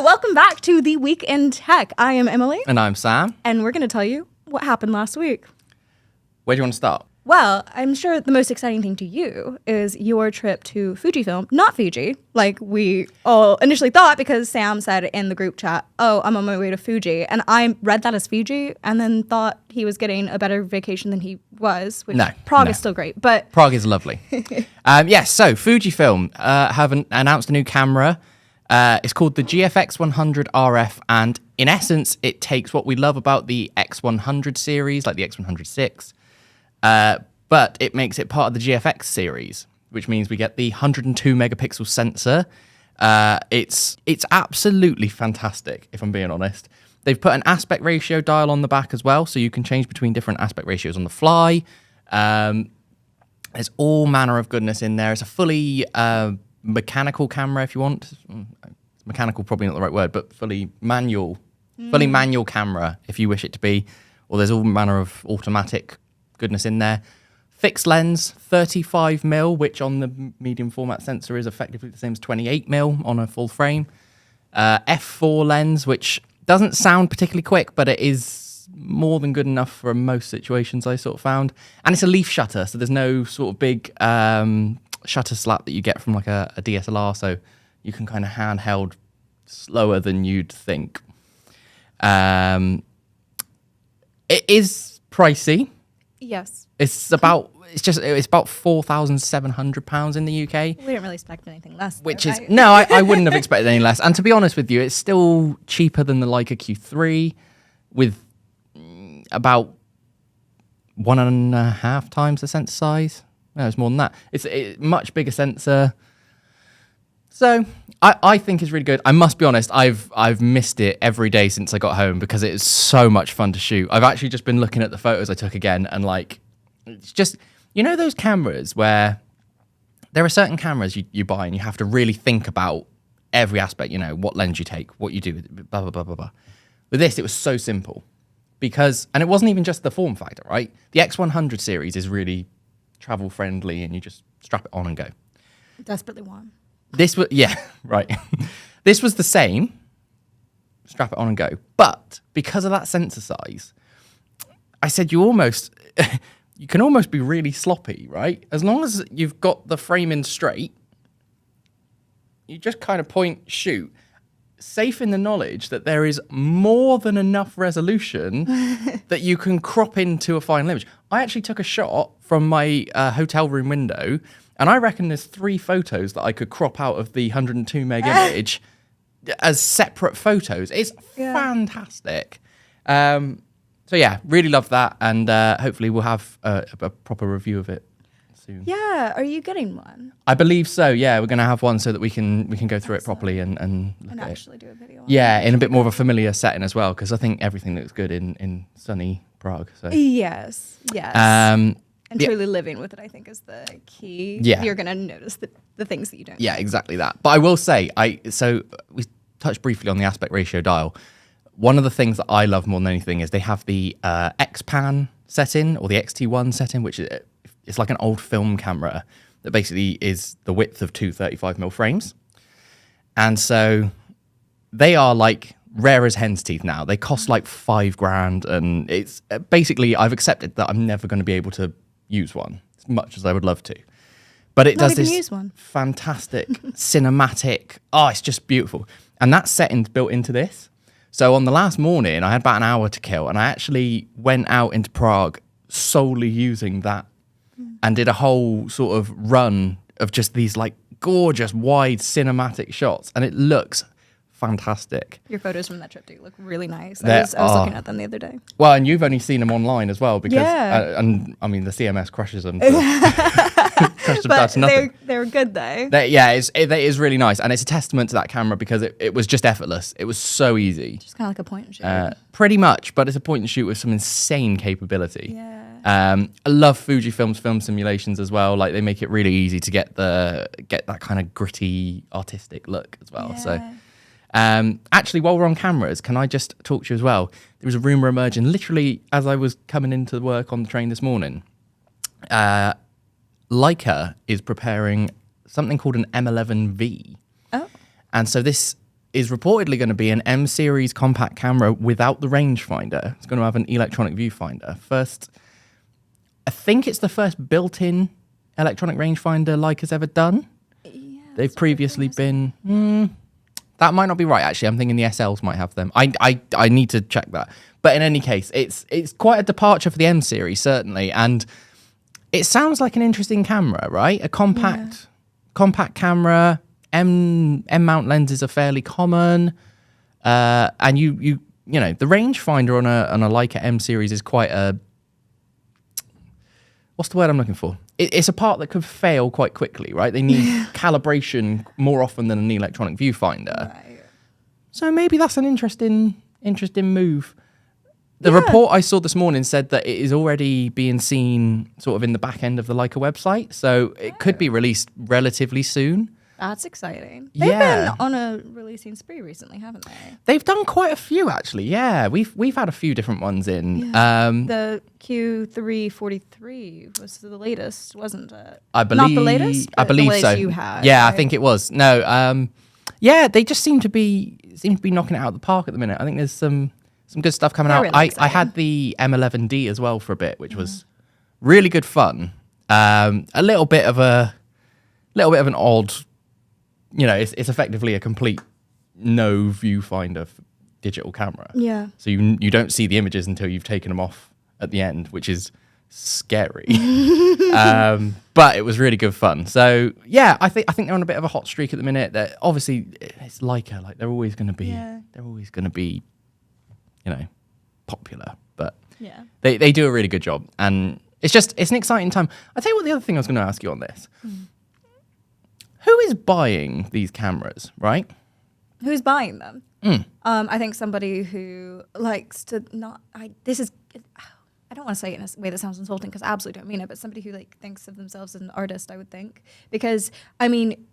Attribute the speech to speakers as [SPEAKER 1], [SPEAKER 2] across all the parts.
[SPEAKER 1] welcome back to The Week in Tech. I am Emily.
[SPEAKER 2] And I'm Sam.
[SPEAKER 1] And we're going to tell you what happened last week.
[SPEAKER 2] Where do you want to start?
[SPEAKER 1] Well, I'm sure the most exciting thing to you is your trip to Fujifilm, not Fiji, like we all initially thought, because Sam said in the group chat, oh, I'm on my way to Fuji. And I read that as Fiji and then thought he was getting a better vacation than he was, which Prague is still great. But
[SPEAKER 2] Prague is lovely. Yes, so Fujifilm have announced a new camera. It's called the GFX100RF, and in essence, it takes what we love about the X100 series, like the X100 VI, but it makes it part of the GFX series, which means we get the 102 megapixel sensor. It's absolutely fantastic, if I'm being honest. They've put an aspect ratio dial on the back as well, so you can change between different aspect ratios on the fly. There's all manner of goodness in there. It's a fully mechanical camera, if you want. Mechanical, probably not the right word, but fully manual camera, if you wish it to be. Or there's all manner of automatic goodness in there. Fixed lens, 35mm, which on the medium format sensor is effectively the same as 28mm on a full frame. F4 lens, which doesn't sound particularly quick, but it is more than good enough for most situations, I sort of found. And it's a leaf shutter, so there's no sort of big shutter slap that you get from like a DSLR, so you can kind of handheld slower than you'd think. It is pricey.
[SPEAKER 1] yes,
[SPEAKER 2] It's about £4,700 in the UK.
[SPEAKER 1] we didn't really expect anything less.
[SPEAKER 2] Which
[SPEAKER 1] though,
[SPEAKER 2] is
[SPEAKER 1] right?
[SPEAKER 2] no, I wouldn't have expected any less. And to be honest with you, it's still cheaper than the Leica Q3, with about 1.5 times the sensor size. No, it's more than that. It's a much bigger sensor. So I think it's really good. I must be honest, I've missed it every day since I got home because it is so much fun to shoot. I've actually just been looking at the photos I took again, and like, it's just, you know those cameras where there are certain cameras you buy and you have to really think about every aspect, you know, what lens you take, what you do, blah, blah, blah, blah, blah. With this, it was so simple because, and it wasn't even just the form factor, right? The X100 series is really travel friendly and you just strap it on and go.
[SPEAKER 1] Desperately want.
[SPEAKER 2] This was, yeah, right. This was the same, strap it on and go. But because of that sensor size, I said you can almost be really sloppy, right? As long as you've got the frame in straight, you just kind of point, shoot, safe in the knowledge that there is more than enough resolution that you can crop into a final image. I actually took a shot from my hotel room window, and I reckon there's 3 photos that I could crop out of the 102 meg image as separate photos. It's fantastic. So yeah, really love that, and hopefully we'll have a proper review of it soon.
[SPEAKER 1] Yeah, are you getting one?
[SPEAKER 2] I believe so. Yeah, we're going to have one so that we can go through it properly and look at
[SPEAKER 1] actually
[SPEAKER 2] it.
[SPEAKER 1] do a video.
[SPEAKER 2] Yeah, in a bit more of a familiar setting as well, because I think everything looks good in sunny Prague. So
[SPEAKER 1] Yes. And truly living with it, I think, is the key.
[SPEAKER 2] Yeah.
[SPEAKER 1] You're going to notice the things that you don't.
[SPEAKER 2] Yeah, exactly that. But I will say, so we touched briefly on the aspect ratio dial. One of the things that I love more than anything is they have the X-Pan setting, or the XT1 setting, which it's like an old film camera that basically is the width of 2 35mm frames. And so they are like rare as hen's teeth now. They cost like $5,000, and it's basically, I've accepted that I'm never going to be able to use one as much as I would love to. But it does this fantastic cinematic, it's just beautiful. And that setting's built into this. So on the last morning, I had about an hour to kill, and I actually went out into Prague solely using that and did a whole sort of run of just these like gorgeous wide cinematic shots, and it looks fantastic.
[SPEAKER 1] Your photos from that trip do look really nice. I was looking at them the other day.
[SPEAKER 2] Well, and you've only seen them online as well, because and I mean the CMS crushes them. Crushes them down to nothing.
[SPEAKER 1] They were good though.
[SPEAKER 2] It is really nice, and it's a testament to that camera because it was just effortless. It was so easy.
[SPEAKER 1] Just kind of like a point and shoot.
[SPEAKER 2] Pretty much, but it's a point and shoot with some insane capability.
[SPEAKER 1] Yeah.
[SPEAKER 2] I love Fujifilm's film simulations as well. Like, they make it really easy to get that kind of gritty, artistic look as well.
[SPEAKER 1] Yeah.
[SPEAKER 2] So. Actually, while we're on cameras, can I just talk to you as well? There was a rumor emerging literally as I was coming into work on the train this morning. Leica is preparing something called an M11V.
[SPEAKER 1] Oh.
[SPEAKER 2] And so this is reportedly going to be an M series compact camera without the rangefinder. It's going to have an electronic viewfinder. I think it's the first built-in electronic rangefinder Leica's ever done.
[SPEAKER 1] Yeah,
[SPEAKER 2] They've previously been... that might not be right, actually. I'm thinking the SLs might have them. I need to check that. But in any case, it's quite a departure for the M series, certainly. And it sounds like an interesting camera, right? A compact camera. M mount lenses are fairly common. And you know, the rangefinder on a Leica M series is quite a... What's the word I'm looking for? It's a part that could fail quite quickly, right? They need calibration more often than an electronic viewfinder.
[SPEAKER 1] Right.
[SPEAKER 2] So maybe that's an interesting move. The report I saw this morning said that it is already being seen sort of in the back end of the Leica website, so it could be released relatively soon.
[SPEAKER 1] That's exciting. They've been on a releasing spree recently, haven't they?
[SPEAKER 2] They've done quite a few, actually. Yeah, we've had a few different ones in.
[SPEAKER 1] Yeah. The Q343 was the latest, wasn't it?
[SPEAKER 2] I believe
[SPEAKER 1] not the latest.
[SPEAKER 2] I believe
[SPEAKER 1] the latest
[SPEAKER 2] so.
[SPEAKER 1] You had,
[SPEAKER 2] yeah,
[SPEAKER 1] right?
[SPEAKER 2] I think it was. No, yeah, they just seem to be knocking it out of the park at the minute. I think there's some good stuff coming out.
[SPEAKER 1] Really
[SPEAKER 2] I had the M11D as well for a bit, which was really good fun. A little bit of an odd. You know, it's effectively a complete no viewfinder digital camera.
[SPEAKER 1] Yeah.
[SPEAKER 2] So you don't see the images until you've taken them off at the end, which is scary. But it was really good fun. So yeah, I think they're on a bit of a hot streak at the minute. That obviously it's Leica, like they're always going to be, you know, popular. But
[SPEAKER 1] Yeah.
[SPEAKER 2] they do a really good job, and it's an exciting time. I'll tell you what, the other thing I was going to ask you on this. Who is buying these cameras, right?
[SPEAKER 1] Who's buying them? I think somebody who likes to not. I don't want to say it in a way that sounds insulting because I absolutely don't mean it. But somebody who like thinks of themselves as an artist, I would think, because I mean,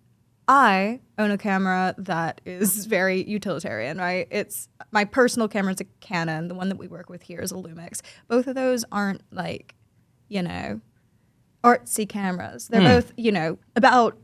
[SPEAKER 1] I own a camera that is very utilitarian, right? It's my personal camera is a Canon. The one that we work with here is a Lumix. Both of those aren't like, you know, artsy cameras. They're both, you know, about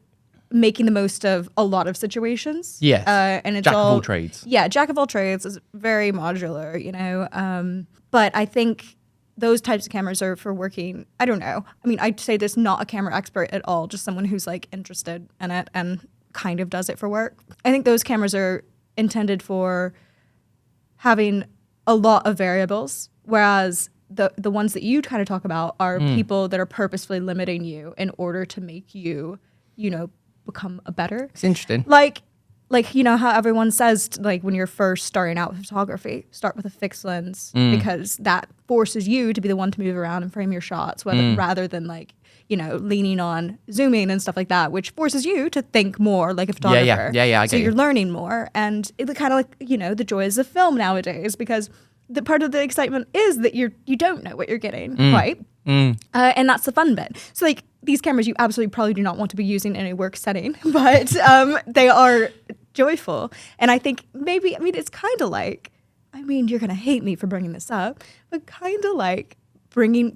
[SPEAKER 1] making the most of a lot of situations.
[SPEAKER 2] Yes.
[SPEAKER 1] And it's
[SPEAKER 2] Jack of all trades.
[SPEAKER 1] Yeah, jack of all trades is very modular, you know. But I think those types of cameras are for working, I don't know. I mean, I'd say this not a camera expert at all, just someone who's like interested in it and kind of does it for work. I think those cameras are intended for having a lot of variables, whereas the ones that you kind of talk about are people that are purposefully limiting you in order to make you, you know, become a better.
[SPEAKER 2] It's interesting.
[SPEAKER 1] Like you know how everyone says like when you're first starting out with photography, start with a fixed lens because that forces you to be the one to move around and frame your shots, rather than like, you know, leaning on zooming and stuff like that, which forces you to think more like a photographer.
[SPEAKER 2] Yeah.
[SPEAKER 1] So you're learning more, and it's kind of like, you know, the joys of film nowadays, because the part of the excitement is that you don't know what you're getting, right? And that's the fun bit. So like these cameras, you absolutely probably do not want to be using in a work setting, but they are joyful. And I think maybe, I mean, it's kind of like, I mean, you're going to hate me for bringing this up, but kind of like bringing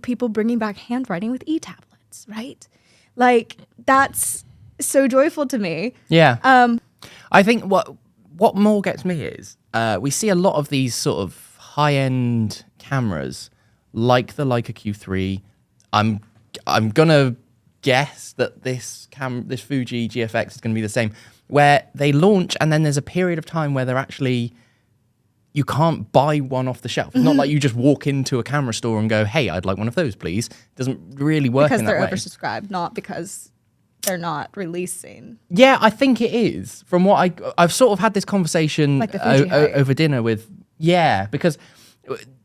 [SPEAKER 1] back handwriting with e-tablets, right? Like that's so joyful to me.
[SPEAKER 2] Yeah. I think what more gets me is we see a lot of these sort of high-end cameras like the Leica Q3. I'm gonna guess that this Fuji GFX is gonna be the same, where they launch and then there's a period of time where they're actually, you can't buy one off the shelf. It's not like you just walk into a camera store and go, hey, I'd like one of those, please. It doesn't really work
[SPEAKER 1] because
[SPEAKER 2] in that
[SPEAKER 1] they're
[SPEAKER 2] way.
[SPEAKER 1] oversubscribed, not because they're not releasing.
[SPEAKER 2] Yeah, I think it is. From what I've sort of had this conversation
[SPEAKER 1] Like the Fuji hype.
[SPEAKER 2] over dinner with, because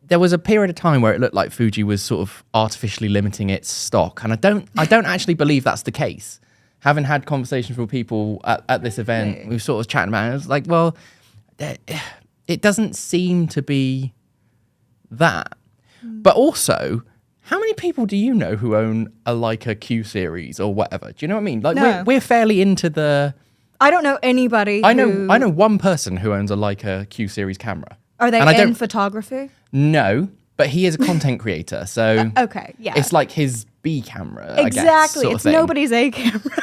[SPEAKER 2] there was a period of time where it looked like Fuji was sort of artificially limiting its stock, and I don't actually believe that's the case. Having had conversations with people at this event, we were sort of chatting about it. It was like, well, it doesn't seem to be that. But also, how many people do you know who own a Leica Q series or whatever? Do you know what I mean? Like
[SPEAKER 1] No.
[SPEAKER 2] we're fairly into the.
[SPEAKER 1] I don't know anybody.
[SPEAKER 2] I know one person who owns a Leica Q series camera.
[SPEAKER 1] Are they
[SPEAKER 2] And I
[SPEAKER 1] in
[SPEAKER 2] don't-
[SPEAKER 1] photography?
[SPEAKER 2] No, but he is a content creator, so
[SPEAKER 1] Okay, yeah.
[SPEAKER 2] it's like his B camera. I guess,
[SPEAKER 1] Exactly.
[SPEAKER 2] sort of
[SPEAKER 1] It's
[SPEAKER 2] thing.
[SPEAKER 1] nobody's A camera.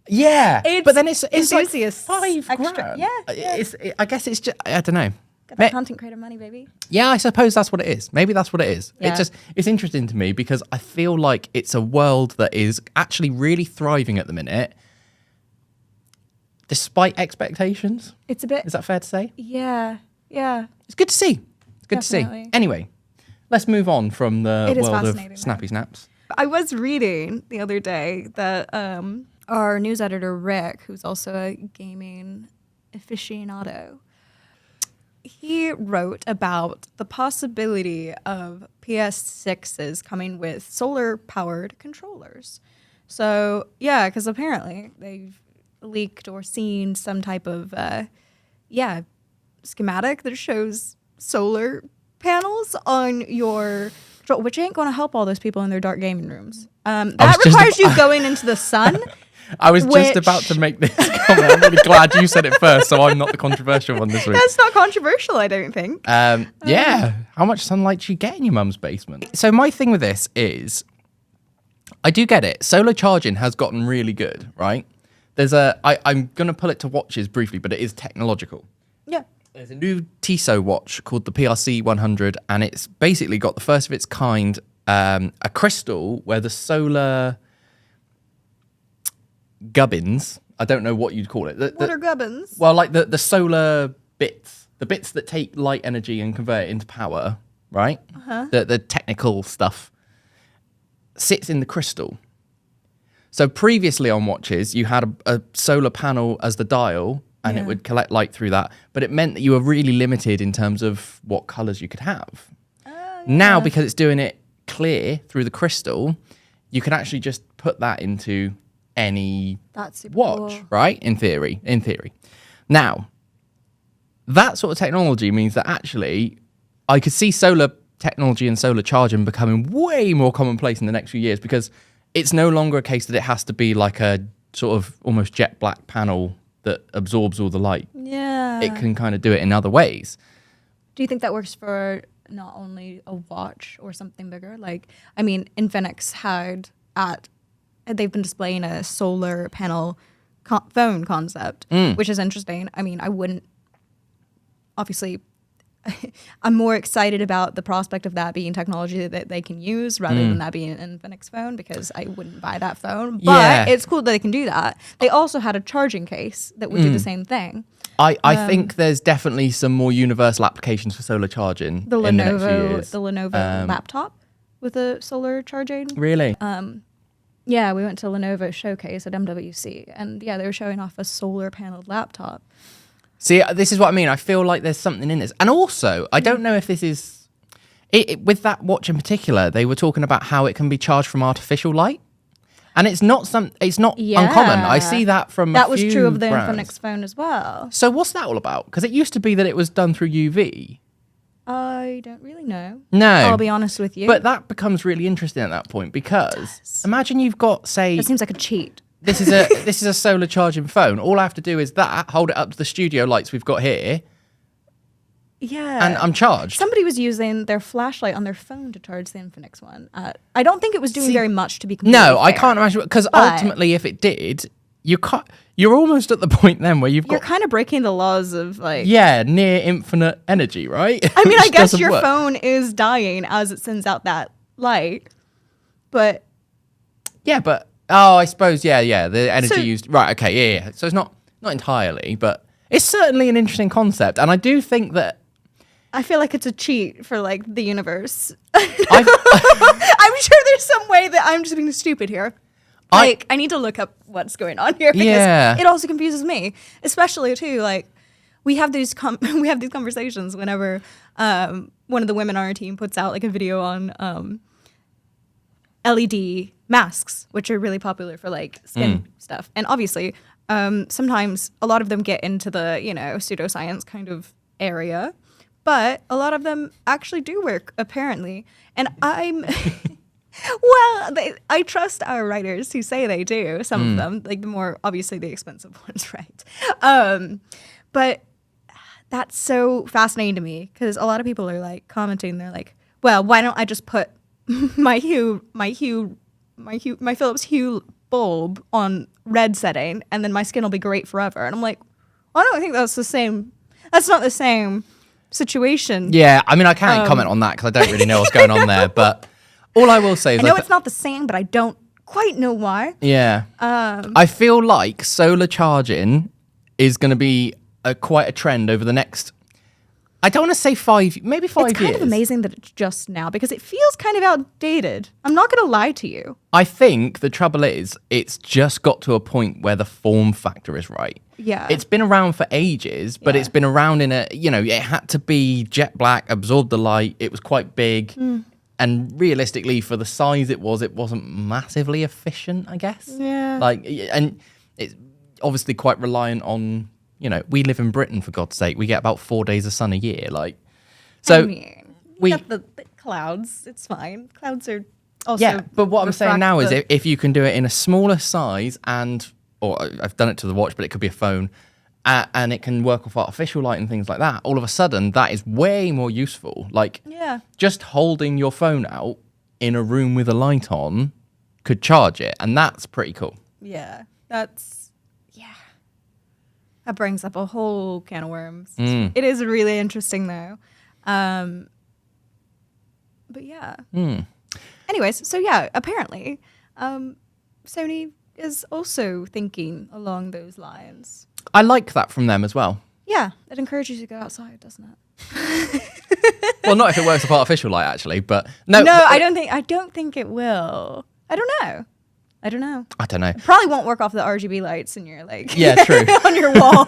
[SPEAKER 2] Yeah,
[SPEAKER 1] It's
[SPEAKER 2] but then it's like
[SPEAKER 1] enthusiasts
[SPEAKER 2] $5
[SPEAKER 1] extra.
[SPEAKER 2] grand.
[SPEAKER 1] Yeah, yeah.
[SPEAKER 2] I guess it's just, I don't know.
[SPEAKER 1] Got that content creator money, baby.
[SPEAKER 2] Yeah, I suppose that's what it is. Maybe that's what it is.
[SPEAKER 1] Yeah.
[SPEAKER 2] It's interesting to me because I feel like it's a world that is actually really thriving at the minute, despite expectations.
[SPEAKER 1] It's a bit.
[SPEAKER 2] Is that fair to say?
[SPEAKER 1] Yeah, yeah.
[SPEAKER 2] It's good to see. It's good to
[SPEAKER 1] Definitely.
[SPEAKER 2] see. Anyway, let's move on from the
[SPEAKER 1] It is
[SPEAKER 2] world of
[SPEAKER 1] fascinating,
[SPEAKER 2] snappy snaps.
[SPEAKER 1] I was reading the other day that our news editor Rick, who's also a gaming aficionado, he wrote about the possibility of PS6s coming with solar-powered controllers. So, yeah, because apparently they've leaked or seen some type of, schematic that shows solar panels on your control, which ain't going to help all those people in their dark gaming rooms. That requires you going into the sun.
[SPEAKER 2] I was just about to make this comment. I'm really glad you said it first, so I'm not the controversial one this week.
[SPEAKER 1] That's not controversial, I don't think.
[SPEAKER 2] Yeah. How much sunlight do you get in your mum's basement? So my thing with this is, I do get it. Solar charging has gotten really good, right? I'm going to pull it to watches briefly, but it is technological.
[SPEAKER 1] Yeah.
[SPEAKER 2] There's a new Tissot watch called the PRC100, and it's basically got the first of its kind, a crystal where the solar gubbins, I don't know what you'd call it.
[SPEAKER 1] What are gubbins?
[SPEAKER 2] Well, like the solar bits, the bits that take light energy and convert it into power, right? Uh-huh. The technical stuff sits in the crystal. So previously on watches, you had a solar panel as the dial, and it would collect light through that. But it meant that you were really limited in terms of what colors you could have. Oh, yeah. Now, because it's doing it clear through the crystal, you can actually just put that into any watch,
[SPEAKER 1] cool.
[SPEAKER 2] right? In theory. Now, that sort of technology means that actually I could see solar technology and solar charging becoming way more commonplace in the next few years, because it's no longer a case that it has to be like a sort of almost jet black panel that absorbs all the light.
[SPEAKER 1] Yeah.
[SPEAKER 2] It can kind of do it in other ways.
[SPEAKER 1] Do you think that works for not only a watch or something bigger? Like, I mean, Infinix they've been displaying a solar panel phone concept, which is interesting. I mean, I wouldn't, obviously, I'm more excited about the prospect of that being technology that they can use rather than that being an Infinix phone, because I wouldn't buy that phone. But it's cool that they can do that. They also had a charging case that would do the same thing.
[SPEAKER 2] I think there's definitely some more universal applications for solar charging in the next few years.
[SPEAKER 1] The Lenovo laptop with a solar charging.
[SPEAKER 2] Really?
[SPEAKER 1] Yeah, we went to Lenovo Showcase at MWC, and they were showing off a solar paneled laptop.
[SPEAKER 2] See, this is what I mean. I feel like there's something in this. And also, I don't know if this is... with that watch in particular, they were talking about how it can be charged from artificial light. And it's not uncommon. I see that from
[SPEAKER 1] that
[SPEAKER 2] a
[SPEAKER 1] was
[SPEAKER 2] few
[SPEAKER 1] true of the
[SPEAKER 2] brands.
[SPEAKER 1] Infinix phone as well.
[SPEAKER 2] So what's that all about? Because it used to be that it was done through UV.
[SPEAKER 1] I don't really know.
[SPEAKER 2] No.
[SPEAKER 1] I'll be honest with you.
[SPEAKER 2] But that becomes really interesting at that point, because imagine you've got, say...
[SPEAKER 1] It seems like a cheat.
[SPEAKER 2] This is a solar charging phone. All I have to do is hold it up to the studio lights we've got here,
[SPEAKER 1] yeah,
[SPEAKER 2] and I'm charged.
[SPEAKER 1] Somebody was using their flashlight on their phone to charge the Infinix one. I don't think it was doing very much, to be completely fair.
[SPEAKER 2] I can't imagine, because ultimately, if it did, you're almost at the point then where you're
[SPEAKER 1] kind of breaking the laws of
[SPEAKER 2] near infinite energy, right?
[SPEAKER 1] I mean, I guess your phone is dying as it sends out that light, but I suppose, the energy used... Right, okay, yeah. So it's not entirely, but it's certainly an interesting concept. And I do think that... I feel like it's a cheat for, the universe. I'm sure there's some way that I'm just being stupid here. I need to look up what's going on here, because it also confuses me. Especially, too, we have these conversations whenever one of the women on our team puts out, a video on... LED masks, which are really popular for skin stuff. And obviously, sometimes a lot of them get into the, pseudoscience kind of area, but a lot of them actually do work, apparently. And I trust our writers who say they do, some of them, the more, obviously, the expensive ones, right? But that's so fascinating to me, because a lot of people are commenting, they're like, well, why don't I just put my Philips Hue bulb on red setting and then my skin will be great forever. And I'm like, I don't think that's the same. That's not the same situation.
[SPEAKER 2] Yeah, I mean, I can't comment on that because I don't really know what's going on there. But all I will say is
[SPEAKER 1] I know it's not the same, but I don't quite know why.
[SPEAKER 2] Yeah. I feel like solar charging is going to be quite a trend over the next, I don't want to say maybe 5 years.
[SPEAKER 1] It's kind of amazing that it's just now because it feels kind of outdated. I'm not going to lie to you.
[SPEAKER 2] I think the trouble is it's just got to a point where the form factor is right.
[SPEAKER 1] Yeah.
[SPEAKER 2] It's been around for ages, but it's been around in it had to be jet black, absorb the light. It was quite big. And realistically, for the size it wasn't massively efficient, I guess.
[SPEAKER 1] Yeah.
[SPEAKER 2] And it's obviously quite reliant on, we live in Britain, for God's sake. We get about 4 days of sun a year. So
[SPEAKER 1] I mean, we got the clouds. It's fine. Clouds are also.
[SPEAKER 2] Yeah, but what I'm saying now is
[SPEAKER 1] the-
[SPEAKER 2] if you can do it in a smaller size or I've done it to the watch, but it could be a phone, and it can work off artificial light and things like that, all of a sudden that is way more useful. Just holding your phone out in a room with a light on could charge it, and that's pretty cool.
[SPEAKER 1] Yeah, that brings up a whole can of worms. It is really interesting though. But yeah. Anyways, so yeah, apparently Sony is also thinking along those lines.
[SPEAKER 2] I like that from them as well.
[SPEAKER 1] Yeah, it encourages you to go outside, doesn't it?
[SPEAKER 2] Well, not if it works with artificial light, actually, but no.
[SPEAKER 1] No, I don't think it will. I don't know.
[SPEAKER 2] I don't know.
[SPEAKER 1] It probably won't work off the RGB lights in your
[SPEAKER 2] Yeah, true.
[SPEAKER 1] on your wall.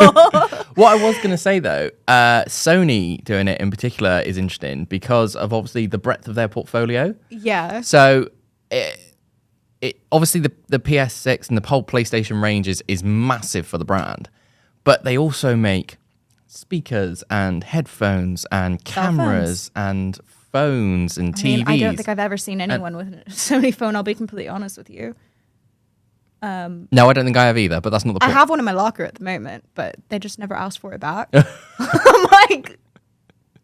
[SPEAKER 2] What I was going to say though, Sony doing it in particular is interesting because of obviously the breadth of their portfolio.
[SPEAKER 1] Yeah.
[SPEAKER 2] So it obviously the PS6 and the whole PlayStation range is massive for the brand, but they also make speakers and headphones and cameras and phones and TVs.
[SPEAKER 1] I don't think I've ever seen anyone with a Sony phone. I'll be completely honest with you.
[SPEAKER 2] No, I don't think I have either, but that's not the point.
[SPEAKER 1] I have one in my locker at the moment, but they just never asked for it back. I'm like,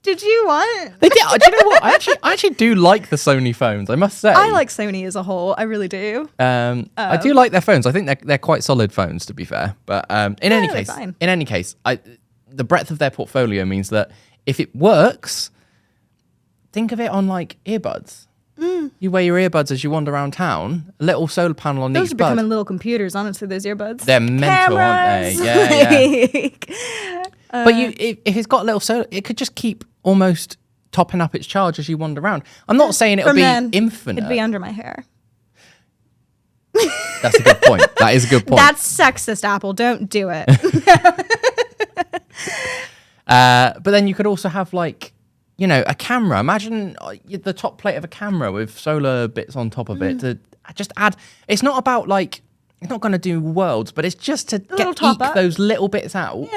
[SPEAKER 1] did you want?
[SPEAKER 2] They did. Do you know what? I actually do like the Sony phones. I must say.
[SPEAKER 1] I like Sony as a whole. I really do.
[SPEAKER 2] I do like their phones. I think they're quite solid phones, to be fair. But in any case, the breadth of their portfolio means that if it works, think of it on like earbuds. You wear your earbuds as you wander around town. A little solar panel on each bud.
[SPEAKER 1] Those are becoming little computers, honestly, those earbuds.
[SPEAKER 2] They're mental, aren't they? Yeah. But if it's got a little solar, it could just keep almost topping up its charge as you wander around. I'm not saying it'll be infinite.
[SPEAKER 1] It'd be under my hair.
[SPEAKER 2] That's a good point. That is a good point.
[SPEAKER 1] That's sexist, Apple. Don't do it.
[SPEAKER 2] But then you could also have like, a camera. Imagine the top plate of a camera with solar bits on top of it to just add. It's not about like, it's not going to do worlds, but it's just to eke those little bits out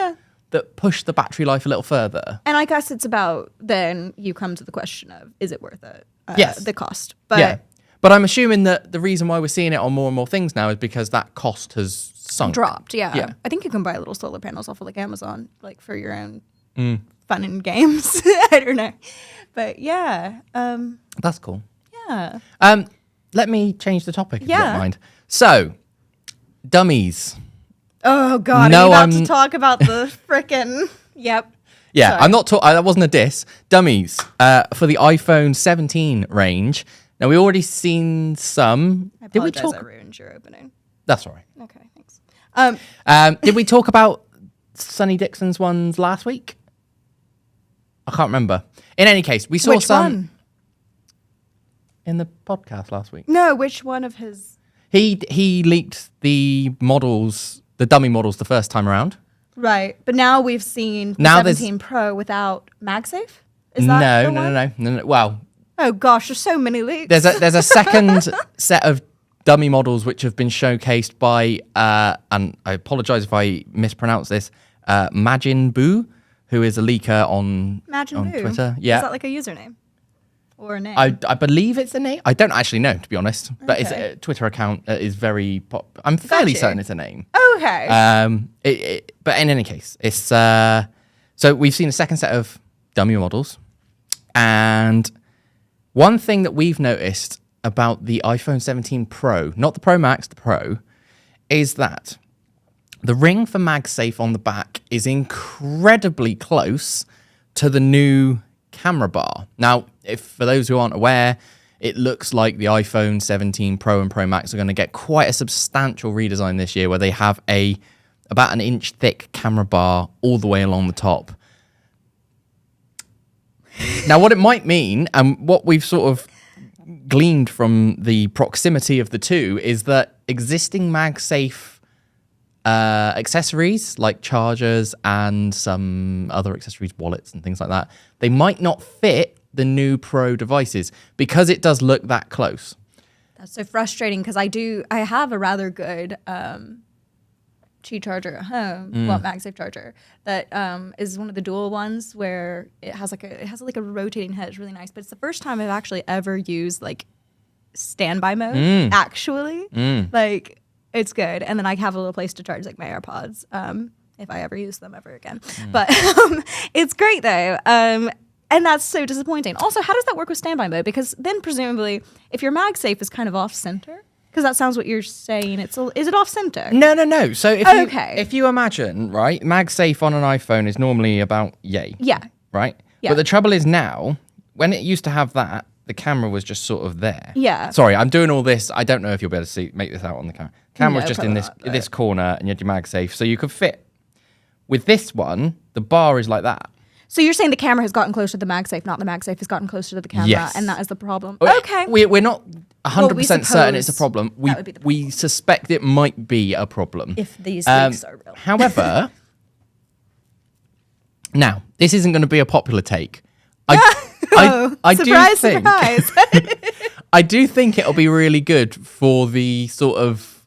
[SPEAKER 2] that push the battery life a little further.
[SPEAKER 1] And I guess it's about then you come to the question of, is it worth it?
[SPEAKER 2] Yes.
[SPEAKER 1] The cost. But
[SPEAKER 2] But I'm assuming that the reason why we're seeing it on more and more things now is because that cost has sunk.
[SPEAKER 1] Dropped, yeah. I think you can buy little solar panels off of like Amazon, like for your own fun and games. I don't know. But yeah.
[SPEAKER 2] That's cool.
[SPEAKER 1] Yeah.
[SPEAKER 2] Let me change the topic if you don't mind. So, dummies.
[SPEAKER 1] Oh God,
[SPEAKER 2] No,
[SPEAKER 1] are you about to talk about the frickin'... Yep.
[SPEAKER 2] Yeah,
[SPEAKER 1] Sorry.
[SPEAKER 2] I'm not that wasn't a diss. Dummies for the iPhone 17 range. Now, we already seen some.
[SPEAKER 1] I
[SPEAKER 2] Did we
[SPEAKER 1] apologize,
[SPEAKER 2] talk?
[SPEAKER 1] I ruined your opening.
[SPEAKER 2] That's all right.
[SPEAKER 1] Okay, thanks.
[SPEAKER 2] Did we talk about Sonny Dixon's ones last week? I can't remember. In any case, we saw
[SPEAKER 1] Which
[SPEAKER 2] some
[SPEAKER 1] one?
[SPEAKER 2] in the podcast last week.
[SPEAKER 1] No, which one of his...
[SPEAKER 2] He leaked the models, the dummy models, the first time around.
[SPEAKER 1] Right, but now we've seen the
[SPEAKER 2] Now
[SPEAKER 1] 17 Pro without MagSafe? Is that
[SPEAKER 2] No. Well,
[SPEAKER 1] oh gosh, there's so many leaks.
[SPEAKER 2] there's a second set of dummy models which have been showcased by, and I apologize if I mispronounce this, Majin Buu, who is a leaker on Twitter. Yeah.
[SPEAKER 1] Is that like a username? Or a name?
[SPEAKER 2] I believe it's a name. I don't actually know, to be honest. But
[SPEAKER 1] Okay.
[SPEAKER 2] it's a Twitter account is very I'm fairly certain it's a name.
[SPEAKER 1] Okay.
[SPEAKER 2] But in any case, it's so we've seen a second set of dummy models, and one thing that we've noticed about the iPhone 17 Pro, not the Pro Max, the Pro, is that the ring for MagSafe on the back is incredibly close to the new camera bar. Now, if for those who aren't aware, it looks like the iPhone 17 Pro and Pro Max are going to get quite a substantial redesign this year, where they have about an inch thick camera bar all the way along the top. Now, what it might mean, and what we've sort of gleaned from the proximity of the two, is that existing MagSafe accessories like chargers and some other accessories, wallets and things like that, they might not fit the new Pro devices because it does look that close.
[SPEAKER 1] That's so frustrating because I have a rather good Qi charger at home, well, MagSafe charger that is one of the dual ones where it has like a rotating head. It's really nice, but it's the first time I've actually ever used like standby mode. Actually, like it's good, and then I have a little place to charge like my AirPods if I ever use them ever again. But it's great though. And that's so disappointing. Also, how does that work with standby mode? Because then presumably, if your MagSafe is kind of off center. Because that sounds what you're saying. Is it off center?
[SPEAKER 2] No. So if you imagine, right, MagSafe on an iPhone is normally about yay.
[SPEAKER 1] Yeah.
[SPEAKER 2] Right?
[SPEAKER 1] Yeah.
[SPEAKER 2] But the trouble is now, when it used to have that, the camera was just sort of there.
[SPEAKER 1] Yeah.
[SPEAKER 2] Sorry, I'm doing all this. I don't know if you'll be able to make this out on the camera. Camera's
[SPEAKER 1] No,
[SPEAKER 2] just in
[SPEAKER 1] probably
[SPEAKER 2] this corner, and you had your MagSafe, so you could fit. With this one, the bar is like that.
[SPEAKER 1] So you're saying the camera has gotten closer to the MagSafe, not the MagSafe has gotten closer to the camera,
[SPEAKER 2] Yes.
[SPEAKER 1] and that is the problem.
[SPEAKER 2] Oh,
[SPEAKER 1] Okay.
[SPEAKER 2] We're not 100% certain it's a
[SPEAKER 1] suppose
[SPEAKER 2] problem.
[SPEAKER 1] that would be the
[SPEAKER 2] We suspect it might be a problem.
[SPEAKER 1] If these leaks are real.
[SPEAKER 2] However, now, this isn't going to be a popular take. I
[SPEAKER 1] Surprise,
[SPEAKER 2] do think,
[SPEAKER 1] surprise.
[SPEAKER 2] I do think it'll be really good for the sort of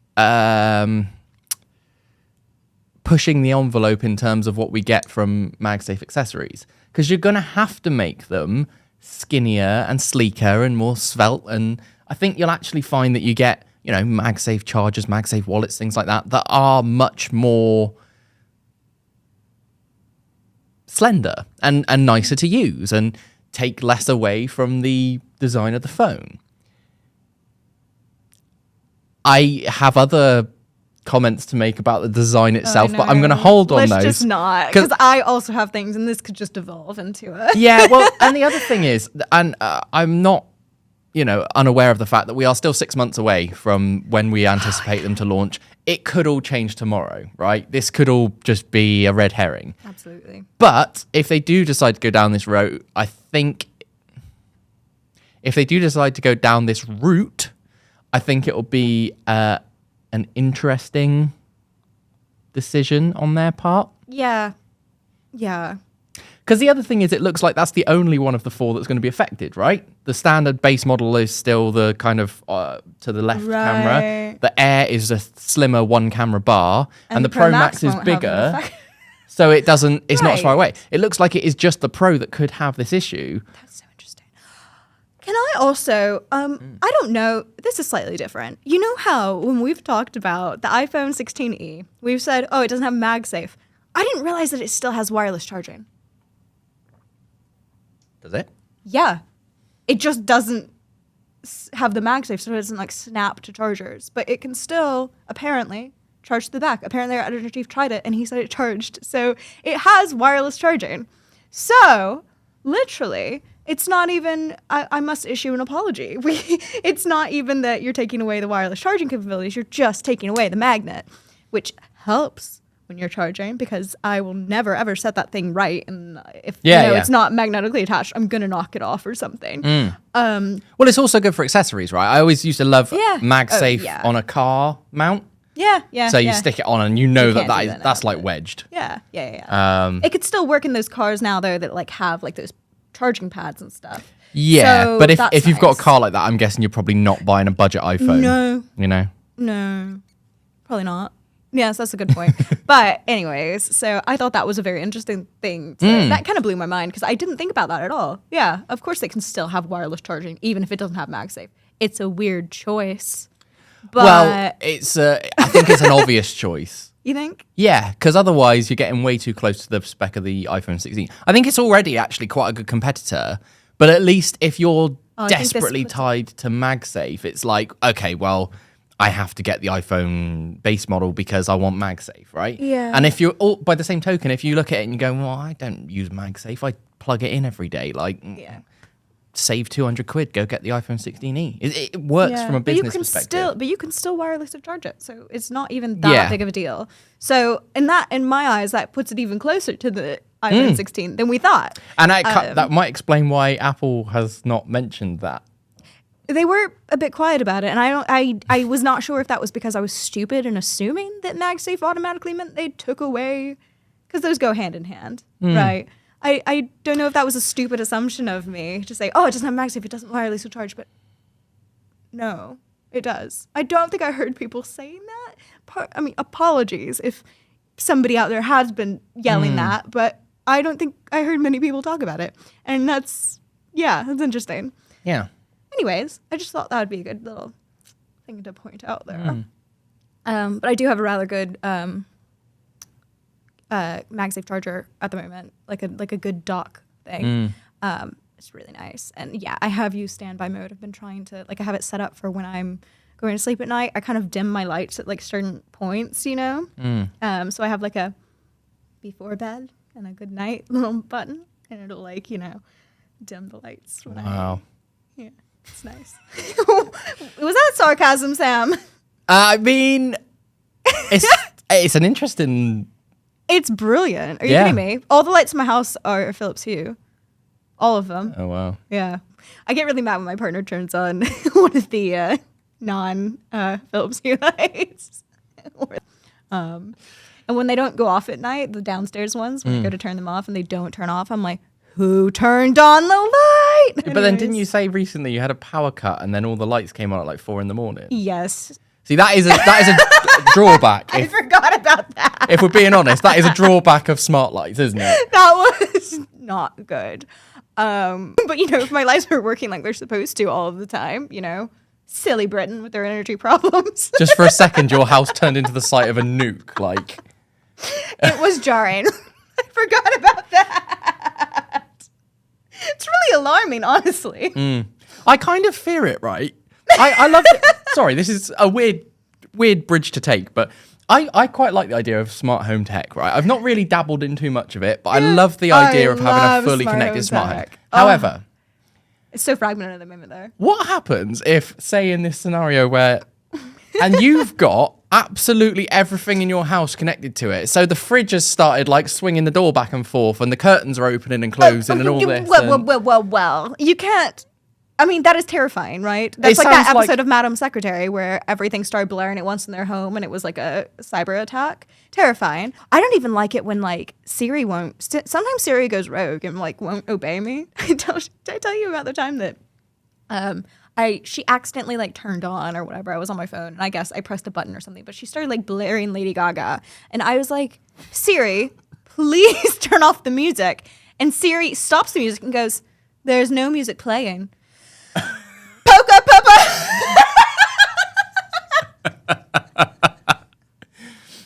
[SPEAKER 2] pushing the envelope in terms of what we get from MagSafe accessories. Because you're going to have to make them skinnier and sleeker and more svelte. And I think you'll actually find that you get, MagSafe chargers, MagSafe wallets, things like that are much more slender and nicer to use and take less away from the design of the phone. I have other comments to make about the design itself, but I'm going to hold on
[SPEAKER 1] Let's
[SPEAKER 2] those.
[SPEAKER 1] just not, because I also have things, and this could just evolve into it.
[SPEAKER 2] Yeah, well, and the other thing is, and I'm not, unaware of the fact that we are still 6 months away from when we anticipate them to launch. It could all change tomorrow, right? This could all just be a red herring.
[SPEAKER 1] Absolutely.
[SPEAKER 2] But if they do decide to go down this road, I think if they do decide to go down this route, I think it will be an interesting decision on their part.
[SPEAKER 1] Yeah.
[SPEAKER 2] Because the other thing is, it looks like that's the only one of the four that's going to be affected, right? The standard base model is still the kind of to the left camera. The Air is a slimmer one camera bar, and the Pro Max is bigger. So it's not as far away. It looks like it is just the Pro that could have this issue.
[SPEAKER 1] That's so interesting. Can I also, I don't know, this is slightly different. You know how when we've talked about the iPhone 16e, we've said, oh, it doesn't have MagSafe. I didn't realize that it still has wireless charging.
[SPEAKER 2] Does it?
[SPEAKER 1] Yeah. It just doesn't have the MagSafe, so it doesn't like snap to chargers. But it can still, apparently, charge to the back. Apparently our editor-in-chief tried it, and he said it charged. So it has wireless charging. So, literally, it's not even, I must issue an apology. It's not even that you're taking away the wireless charging capabilities, you're just taking away the magnet, which helps when you're charging, because I will never ever set that thing right, and if it's not magnetically attached, I'm gonna knock it off or something.
[SPEAKER 2] Well, it's also good for accessories, right? I always used to love MagSafe on a car mount.
[SPEAKER 1] Yeah.
[SPEAKER 2] So you stick it on, and that's like wedged.
[SPEAKER 1] Yeah. It could still work in those cars now, though, that like have like those charging pads and stuff.
[SPEAKER 2] Yeah,
[SPEAKER 1] so
[SPEAKER 2] but if you've got a car like that, I'm guessing you're probably not buying a budget iPhone.
[SPEAKER 1] No, probably not. Yes, that's a good point. But anyways, so I thought that was a very interesting thing. That kind of blew my mind, because I didn't think about that at all. Yeah, of course they can still have wireless charging, even if it doesn't have MagSafe. It's a weird choice. But
[SPEAKER 2] well, I think it's an obvious choice.
[SPEAKER 1] You think?
[SPEAKER 2] Yeah, because otherwise you're getting way too close to the spec of the iPhone 16. I think it's already actually quite a good competitor, but at least if you're desperately tied to MagSafe, it's like, okay, well, I have to get the iPhone base model because I want MagSafe, right?
[SPEAKER 1] Yeah.
[SPEAKER 2] And if you're by the same token, if you look at it and you go, well, I don't use MagSafe, I plug it in every day, like save 200 quid, go get the iPhone 16e. It works from a business perspective.
[SPEAKER 1] But you can still wirelessly charge it, so it's not even that big of a deal. So in my eyes, that puts it even closer to the iPhone 16 than we thought.
[SPEAKER 2] And that might explain why Apple has not mentioned that.
[SPEAKER 1] They were a bit quiet about it, and I was not sure if that was because I was stupid and assuming that MagSafe automatically meant they took away, because those go hand in hand, right? I don't know if that was a stupid assumption of me to say, oh, it doesn't have MagSafe, it doesn't wirelessly charge, but no, it does. I don't think I heard people saying that. I mean, apologies if somebody out there has been yelling that, but I don't think I heard many people talk about it, and that's interesting.
[SPEAKER 2] Yeah.
[SPEAKER 1] Anyways, I just thought that would be a good little thing to point out there. But I do have a rather good MagSafe charger at the moment, like a good dock thing. It's really nice. And yeah, I have used standby mode. I've been trying to, I have it set up for when I'm going to sleep at night. I kind of dim my lights at certain points, you know? So I have a before bed and a good night little button, and it'll dim the lights when yeah. It's nice. Was that sarcasm, Sam?
[SPEAKER 2] I mean, it's an interesting...
[SPEAKER 1] It's brilliant. Are you kidding me? All the lights in my house are Philips Hue. All of them.
[SPEAKER 2] Oh, wow.
[SPEAKER 1] Yeah. I get really mad when my partner turns on one of the non-Philips Hue lights. And when they don't go off at night, the downstairs ones, when I go to turn them off and they don't turn off, I'm like, who turned on the light?
[SPEAKER 2] But then didn't you say recently you had a power cut and then all the lights came on at 4 a.m?
[SPEAKER 1] Yes.
[SPEAKER 2] See, that is a drawback.
[SPEAKER 1] I forgot about that.
[SPEAKER 2] If we're being honest, that is a drawback of smart lights, isn't it?
[SPEAKER 1] That was not good. But if my lights were working like they're supposed to all of the time, silly Britain with their energy problems.
[SPEAKER 2] Just for a second, your house turned into the site of a nuke,
[SPEAKER 1] It was jarring. I forgot about that. It's really alarming, honestly.
[SPEAKER 2] I kind of fear it, right? I love it. Sorry, this is a weird bridge to take, but I quite like the idea of smart home tech, right? I've not really dabbled in too much of it, but I love the idea of having a fully connected smart home. However,
[SPEAKER 1] it's so fragmented at the moment, though.
[SPEAKER 2] What happens if, say, in this scenario where, and you've got absolutely everything in your house connected to it, so the fridge has started swinging the door back and forth, and the curtains are opening and closing, and all this.
[SPEAKER 1] Well, you can't. I mean, that is terrifying, right? That's like that episode of Madam Secretary where everything started blaring at once in their home and it was like a cyber attack. Terrifying. I don't even like it when Siri won't. Sometimes Siri goes rogue and won't obey me. Did I tell you about the time that she accidentally turned on or whatever? I was on my phone and I guess I pressed a button or something, but she started blaring Lady Gaga and I was like, Siri, please turn off the music. And Siri stops the music and goes, there's no music playing. Poca Papa.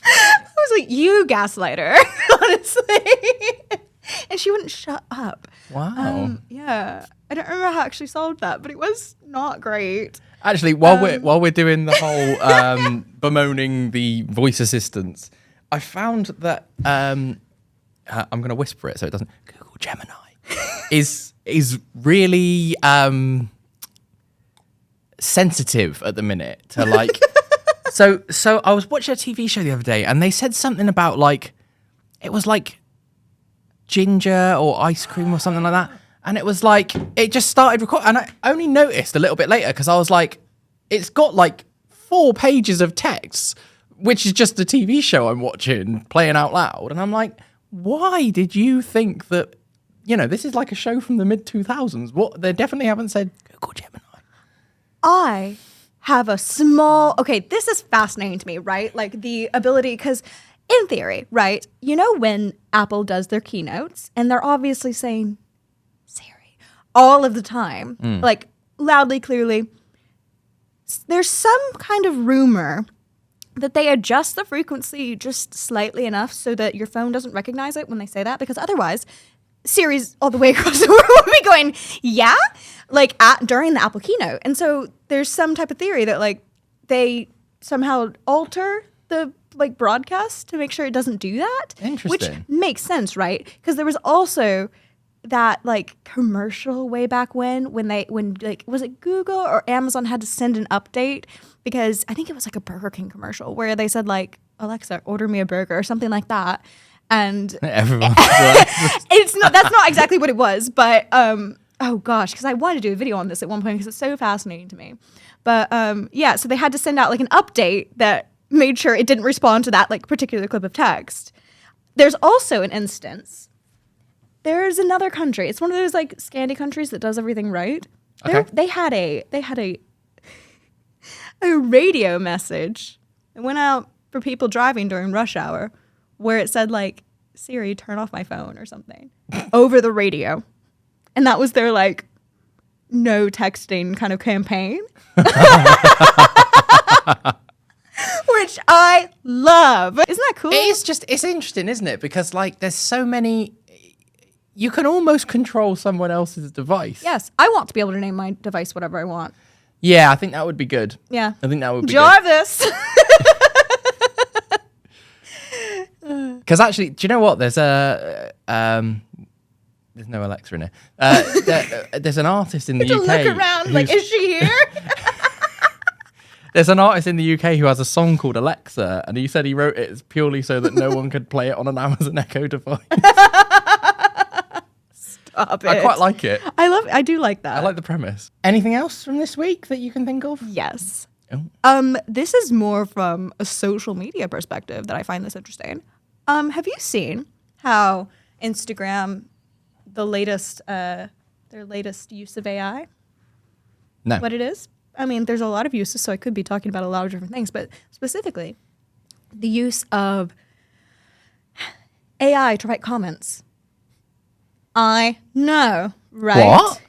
[SPEAKER 1] I was like, you gaslighter, honestly. And she wouldn't shut up.
[SPEAKER 2] Wow.
[SPEAKER 1] Yeah. I don't remember how I actually solved that, but it was not great.
[SPEAKER 2] Actually, while we're doing the whole bemoaning the voice assistants, I found that I'm going to whisper it so it doesn't. Google Gemini is really sensitive at the minute to so I was watching a TV show the other day and they said something about it was ginger or ice cream or something like that, and it was it just started recording, and I only noticed a little bit later because I was it's got 4 pages of text, which is just the TV show I'm watching playing out loud, and I'm like, why did you think that this is a show from the mid-2000s? What, they definitely haven't said Google Gemini.
[SPEAKER 1] I have a small... Okay, this is fascinating to me, right? The ability... Because in theory, right, when Apple does their keynotes, and they're obviously saying Siri all of the time, loudly, clearly, there's some kind of rumor that they adjust the frequency just slightly enough so that your phone doesn't recognize it when they say that, because otherwise... Siri's all the way across the world will be going, yeah, during the Apple keynote. And so there's some type of theory that they somehow alter the like broadcast to make sure it doesn't do that.
[SPEAKER 2] Interesting.
[SPEAKER 1] Which makes sense, right? Because there was also that like commercial way back when like was it Google or Amazon had to send an update because I think it was like a Burger King commercial where they said like, Alexa, order me a burger or something like that. And
[SPEAKER 2] Everyone.
[SPEAKER 1] that's not exactly what it was, but oh gosh, because I wanted to do a video on this at one point because it's so fascinating to me. But yeah, so they had to send out like an update that made sure it didn't respond to that like particular clip of text. There's also an instance. There's another country. It's one of those like Scandi countries that does everything right.
[SPEAKER 2] Okay.
[SPEAKER 1] They had a radio message that went out for people driving during rush hour where it said like, Siri, turn off my phone or something over the radio. And that was their like no texting kind of campaign. Which I love. Isn't that cool?
[SPEAKER 2] It's interesting, isn't it? Because like there's so many, you can almost control someone else's device.
[SPEAKER 1] Yes. I want to be able to name my device whatever I want.
[SPEAKER 2] Yeah, I think that would be good.
[SPEAKER 1] Yeah.
[SPEAKER 2] I think that would be
[SPEAKER 1] Jarvis.
[SPEAKER 2] Because actually, do you know what? There's no Alexa in here. There's an artist in the UK.
[SPEAKER 1] Look around like, is she here?
[SPEAKER 2] There's an artist in the UK who has a song called Alexa, and he said he wrote it purely so that no one could play it on an Amazon Echo device.
[SPEAKER 1] Stop it.
[SPEAKER 2] I quite like it.
[SPEAKER 1] I do like that.
[SPEAKER 2] I like the premise. Anything else from this week that you can think of?
[SPEAKER 1] Yes.
[SPEAKER 2] Oh.
[SPEAKER 1] This is more from a social media perspective that I find this interesting. Have you seen how Instagram, their latest use of AI?
[SPEAKER 2] No.
[SPEAKER 1] What it is? I mean, there's a lot of uses, so I could be talking about a lot of different things, but specifically, the use of AI to write comments. I know, right?
[SPEAKER 2] What?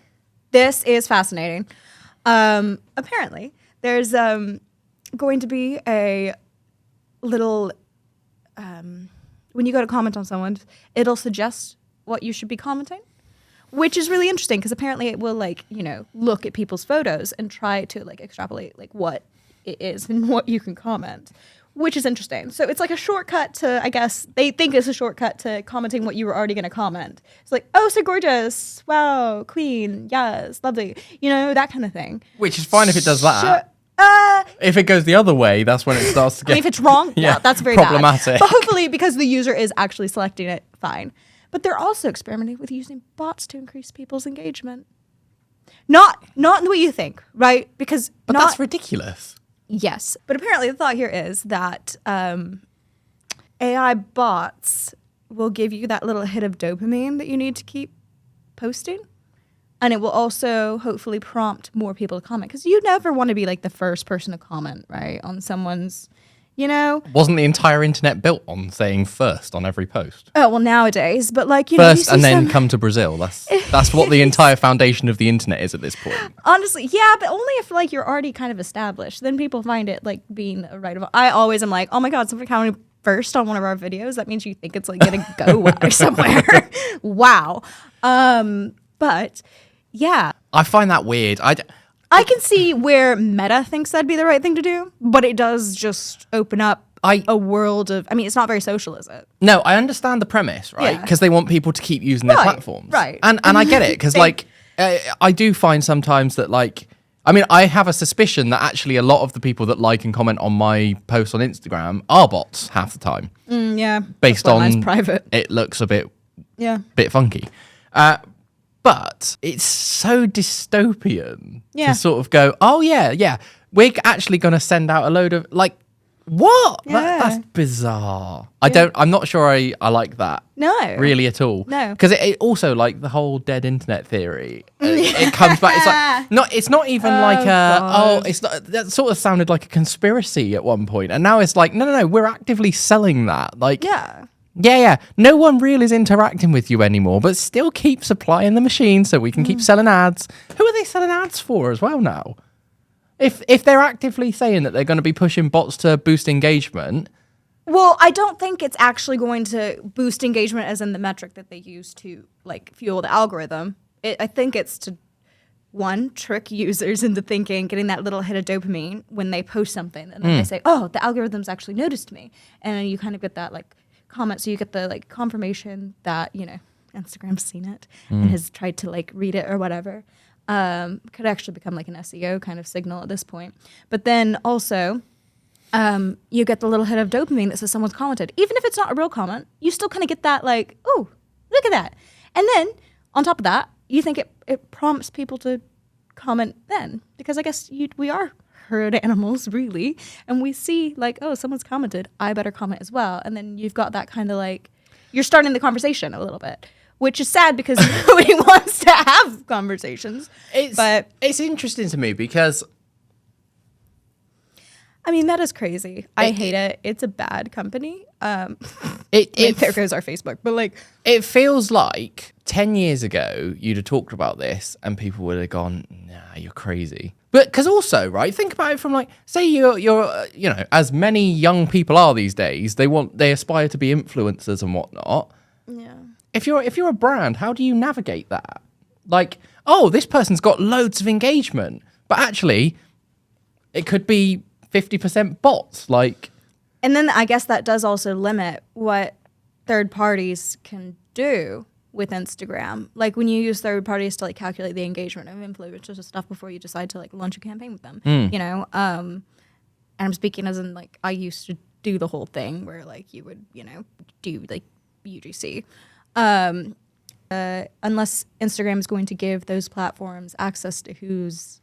[SPEAKER 1] This is fascinating. Apparently, there's going to be a little, when you go to comment on someone, it'll suggest what you should be commenting, which is really interesting because apparently it will like, look at people's photos and try to like extrapolate like what it is and what you can comment, which is interesting. So it's like a shortcut to, I guess, they think it's a shortcut to commenting what you were already going to comment. It's like, oh, so gorgeous. Wow, queen. Yes, lovely. That kind of thing.
[SPEAKER 2] Which is fine if it does that. If it goes the other way, that's when it starts to get...
[SPEAKER 1] I mean, if it's wrong, yeah, that's very
[SPEAKER 2] problematic.
[SPEAKER 1] Bad. But hopefully, because the user is actually selecting it, fine. But they're also experimenting with using bots to increase people's engagement. Not in the way you think, right? But
[SPEAKER 2] that's ridiculous.
[SPEAKER 1] Yes. But apparently the thought here is that AI bots will give you that little hit of dopamine that you need to keep posting. And it will also hopefully prompt more people to comment. Because you never want to be like the first person to comment, right? On someone's,
[SPEAKER 2] Wasn't the entire internet built on saying first on every post?
[SPEAKER 1] Oh, well, nowadays. But like,
[SPEAKER 2] first and then come to Brazil. That's what the entire foundation of the internet is at this point.
[SPEAKER 1] Honestly, yeah, but only if like you're already kind of established. Then people find it like being a right of... I always am like, oh my God, somebody commented first on one of our videos. That means you think it's like going to go somewhere. Wow. But yeah.
[SPEAKER 2] I find that weird.
[SPEAKER 1] I can see where Meta thinks that'd be the right thing to do, but it does just open up a world of... I mean, it's not very social, is it?
[SPEAKER 2] No, I understand the premise, right? Because they want people to keep using their platforms.
[SPEAKER 1] Right.
[SPEAKER 2] And I get it, because like, I do find sometimes that like... I mean, I have a suspicion that actually a lot of the people that like and comment on my posts on Instagram are bots half the time.
[SPEAKER 1] Yeah.
[SPEAKER 2] Based on...
[SPEAKER 1] private.
[SPEAKER 2] It looks a bit funky. But it's so dystopian to sort of go, oh, yeah, we're actually going to send out a load of, like, what?
[SPEAKER 1] Yeah.
[SPEAKER 2] That's bizarre. I'm not sure I like that.
[SPEAKER 1] No.
[SPEAKER 2] Really at all.
[SPEAKER 1] No.
[SPEAKER 2] Because it also, like, the whole dead internet theory, it comes back, it's not even it's not, that sort of sounded like a conspiracy at one point. And now it's like, no, we're actively selling that. Like, yeah. No one really is interacting with you anymore, but still keep supplying the machine so we can keep selling ads. Who are they selling ads for as well now? If they're actively saying that they're going to be pushing bots to boost engagement.
[SPEAKER 1] Well, I don't think it's actually going to boost engagement as in the metric that they use to like fuel the algorithm. I think it's to one, trick users into thinking, getting that little hit of dopamine when they post something. And then they say, oh, the algorithm's actually noticed me. And then you kind of get that like comment. So you get the like confirmation that, you know, Instagram's seen it and has tried to like read it or whatever. Could actually become like an SEO kind of signal at this point. But then also, you get the little hit of dopamine that says someone's commented. Even if it's not a real comment, you still kind of get that like, oh, look at that. And then on top of that, you think it prompts people to comment then. Because I guess we are herd animals, really. And we see like, oh, someone's commented, I better comment as well. And then you've got that kind of like, you're starting the conversation a little bit. Which is sad because nobody wants to have conversations. But
[SPEAKER 2] it's interesting to me because...
[SPEAKER 1] I mean, Meta's crazy. I hate it. It's a bad company. There goes our Facebook. But like,
[SPEAKER 2] it feels like 10 years ago, you'd have talked about this and people would have gone, nah, you're crazy. But because also, right, think about it from like, say you're you know, as many young people are these days, they aspire to be influencers and whatnot.
[SPEAKER 1] Yeah.
[SPEAKER 2] If you're a brand, how do you navigate that? Like, oh, this person's got loads of engagement, but actually, it could be 50% bots. Like,
[SPEAKER 1] and then I guess that does also limit what third parties can do with Instagram. Like when you use third parties to like calculate the engagement of influencers and stuff before you decide to like launch a campaign with them. You know, and I'm speaking as in like I used to do the whole thing where like you would, you know, do like UGC. Unless Instagram is going to give those platforms access to who's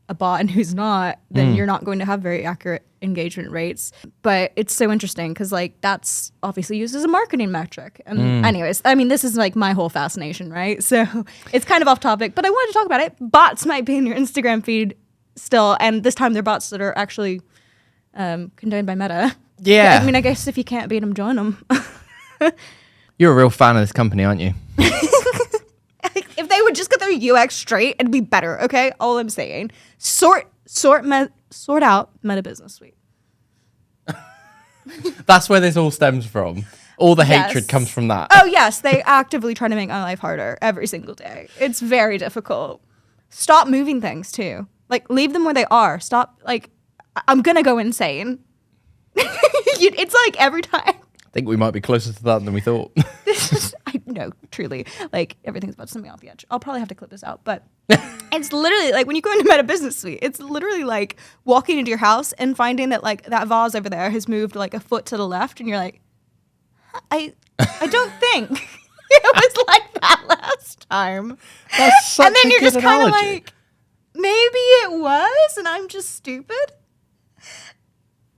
[SPEAKER 1] a bot and who's not, then you're not going to have very accurate engagement rates. But it's so interesting because like that's obviously used as a marketing metric. And anyways, I mean, this is like my whole fascination, right? So it's kind of off topic, but I wanted to talk about it. Bots might be in your Instagram feed still, and this time they're bots that are actually condoned by Meta.
[SPEAKER 2] Yeah.
[SPEAKER 1] I mean, I guess if you can't beat them, join them.
[SPEAKER 2] You're a real fan of this company, aren't you?
[SPEAKER 1] If they would just get their UX straight, it'd be better. Okay, all I'm saying. Sort out Meta Business Suite.
[SPEAKER 2] That's where this all stems from. All the hatred comes from that.
[SPEAKER 1] Oh yes, they actively try to make my life harder every single day. It's very difficult. Stop moving things too. Like leave them where they are. Stop. Like I'm gonna go insane. It's like every time.
[SPEAKER 2] I think we might be closer to that than we thought.
[SPEAKER 1] I know, truly. Like, everything's about to send me off the edge. I'll probably have to clip this out, but it's literally, like, when you go into Meta Business Suite, it's literally like walking into your house and finding that, like, that vase over there has moved, like, a foot to the left, and you're like, I don't think it was like that last time.
[SPEAKER 2] That's such
[SPEAKER 1] and then
[SPEAKER 2] a
[SPEAKER 1] you're
[SPEAKER 2] good
[SPEAKER 1] just kind of
[SPEAKER 2] analogy.
[SPEAKER 1] like, maybe it was, and I'm just stupid.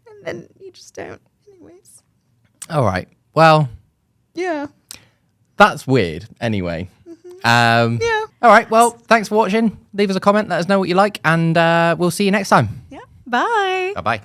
[SPEAKER 1] And then you just don't. Anyways.
[SPEAKER 2] All right. Well,
[SPEAKER 1] Yeah.
[SPEAKER 2] that's weird anyway.
[SPEAKER 1] Yeah.
[SPEAKER 2] All right. Well, thanks for watching. Leave us a comment. Let us know what you like. And we'll see you next time.
[SPEAKER 1] Yeah. Bye.
[SPEAKER 2] Bye-bye.